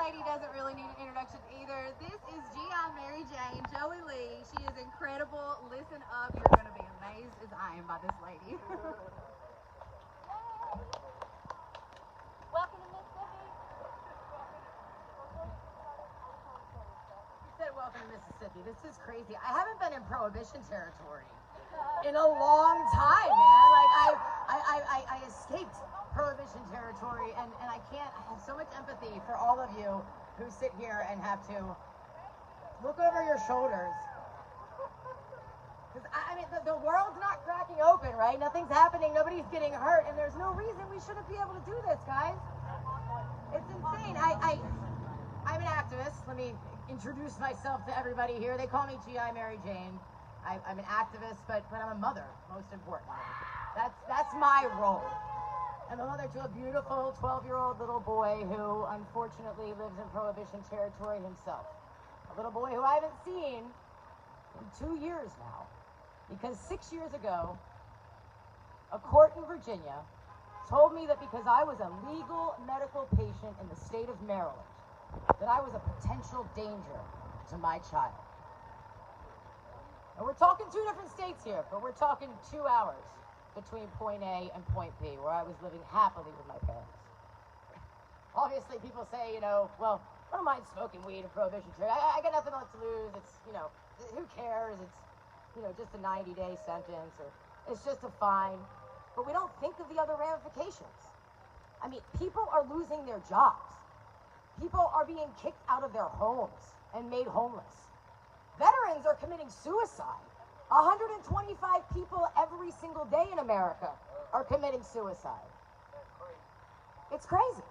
lady doesn't really need an introduction either. This is G.I. Mary Jane, Joey Lee. She is incredible. Listen up. You're going to be amazed as I am by this lady. Welcome to Mississippi. You said welcome to Mississippi. This is crazy. I haven't been in Prohibition territory in a long time, man. Like I escaped Prohibition territory, and I have so much empathy for all of you who sit here and have to look over your shoulders. Because I mean, the world's not cracking open, right? Nothing's happening, nobody's getting hurt, and there's no reason we shouldn't be able to do this, guys. It's insane. I'm an activist. Let me introduce myself to everybody here. They call me G.I. Mary Jane. I'm an activist, but I'm a mother, most importantly. That's my role. I'm a mother to a beautiful 12-year-old little boy who unfortunately lives in Prohibition territory himself. A little boy who I haven't seen in 2 years now, because 6 years ago, a court in Virginia told me that because I was a legal medical patient in the state of Maryland, that I was a potential danger to my child. And we're talking 2 different states here, but we're talking 2 hours between point A and point B, where I was living happily with my parents. Obviously, people say, well, I don't mind smoking weed in Prohibition territory. I got nothing left to lose. It's, who cares? It's, just a 90-day sentence, or it's just a fine. But we don't think of the other ramifications. I mean, people are losing their jobs. People are being kicked out of their homes and made homeless. Veterans are committing suicide. 125 people every single day in America are committing suicide. It's crazy.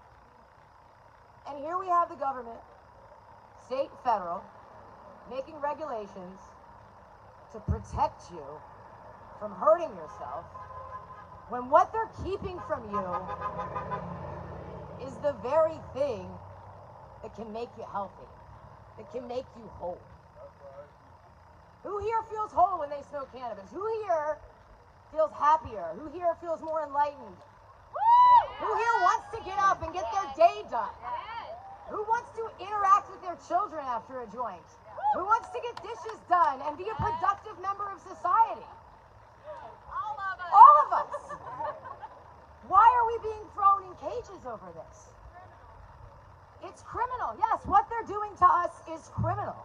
And here we have the government, state, federal, making regulations to protect you from hurting yourself, when what they're keeping from you is the very thing that can make you healthy, that can make you whole. Who here feels whole when they smoke cannabis? Who here feels happier? Who here feels more enlightened? Who here wants to get up and get their day done? Who wants to interact with their children after a joint? Who wants to get dishes done and be a productive member of society? All of us. All of us. Why are we being thrown in cages over this? It's criminal. Yes, what they're doing to us is criminal.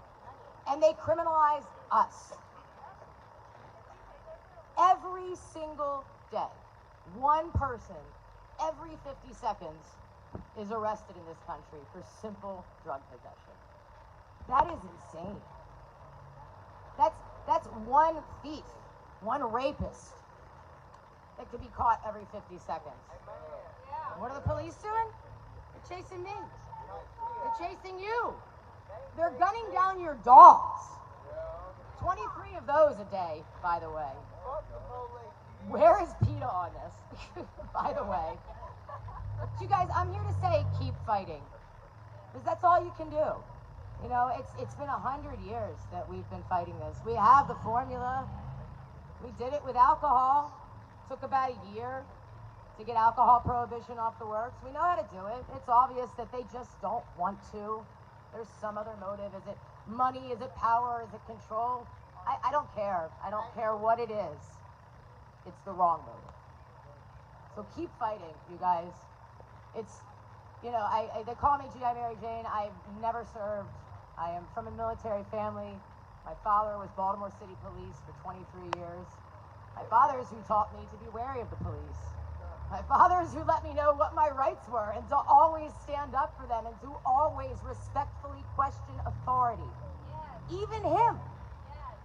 And they criminalize us. Every single day, one person every 50 seconds is arrested in this country for simple drug possession. That is insane. That's one thief, one rapist that could be caught every 50 seconds. What are the police doing? They're chasing me. They're chasing you. They're gunning down your dogs. 23 of those a day, by the way. Where is PETA on this? By the way. But you guys, I'm here to say keep fighting. Because that's all you can do. It's been 100 years that we've been fighting this. We have the formula. We did it with alcohol. Took about a year to get alcohol prohibition off the works. We know how to do it. It's obvious that they just don't want to. There's some other motive. Is it money? Is it power? Is it control? I don't care. I don't care what it is. It's the wrong motive. So keep fighting, you guys. It's, they call me G.I. Mary Jane. I've never served. I am from a military family. My father was Baltimore City Police for 23 years. My father is who taught me to be wary of the police. My father is who let me know what my rights were and to always stand up for them and to always respectfully question authority. Yes. Even him. Yes.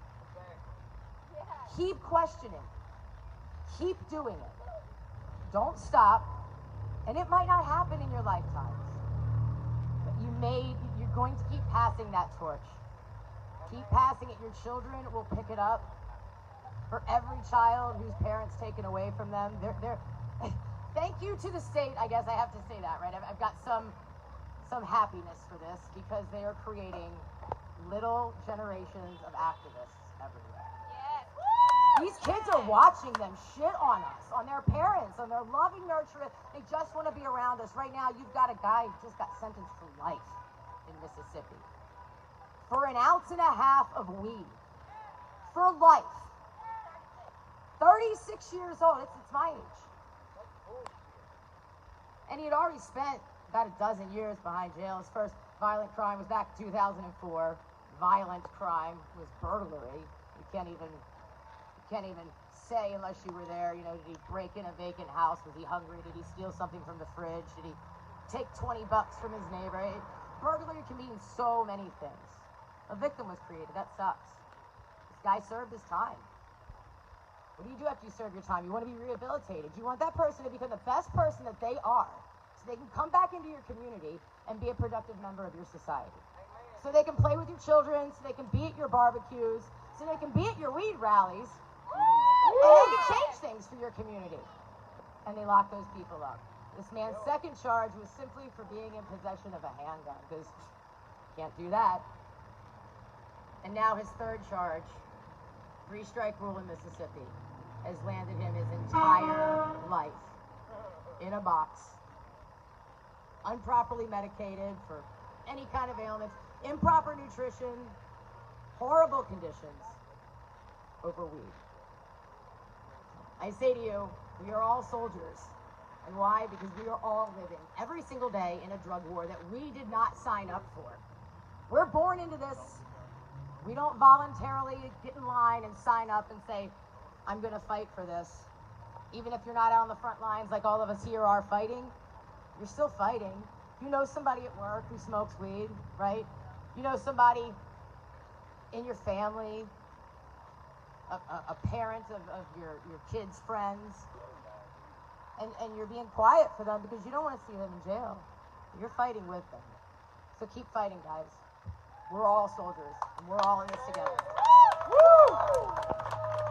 Yes. Keep questioning. Keep doing it. Don't stop. And it might not happen in your lifetimes. But you're going to keep passing that torch. Keep passing it. Your children will pick it up. For every child whose parents taken away from them, they're thank you to the state, I guess I have to say that, right? I've got some happiness for this because they are creating little generations of activists everywhere. Yes. These kids are watching them shit on us, on their parents, on their loving nurturers. They just want to be around us. Right now, you've got a guy who just got sentenced for life in Mississippi for an ounce and a half of weed for life. 36 years old. It's my age. And he had already spent about a dozen years behind jail. His first violent crime was back in 2004. Violent crime was burglary. You can't even say unless you were there. You know, did he break in a vacant house? Was he hungry? Did he steal something from the fridge? Did he take 20 bucks from his neighbor? Burglary can mean so many things. A victim was created. That sucks. This guy served his time. What do you do after you serve your time? You want to be rehabilitated. You want that person to become the best person that they are, so they can come back into your community and be a productive member of your society. So they can play with your children, so they can be at your barbecues, so they can be at your weed rallies, and they can change things for your community. And they lock those people up. This man's second charge was simply for being in possession of a handgun, because can't do that. And now his third charge, 3-strike rule in Mississippi, has landed him his entire life in a box, improperly medicated for any kind of ailments, improper nutrition, horrible conditions, over weed. I say to you, we are all soldiers. And why? Because we are all living every single day in a drug war that we did not sign up for. We're born into this. We don't voluntarily get in line and sign up and say, I'm going to fight for this. Even if you're not out on the front lines like all of us here are fighting, you're still fighting. You know somebody at work who smokes weed, right? You know somebody in your family, a parent of your kids' friends, and you're being quiet for them because you don't want to see them in jail. You're fighting with them. So keep fighting, guys. We're all soldiers, and we're all in this together. Woo!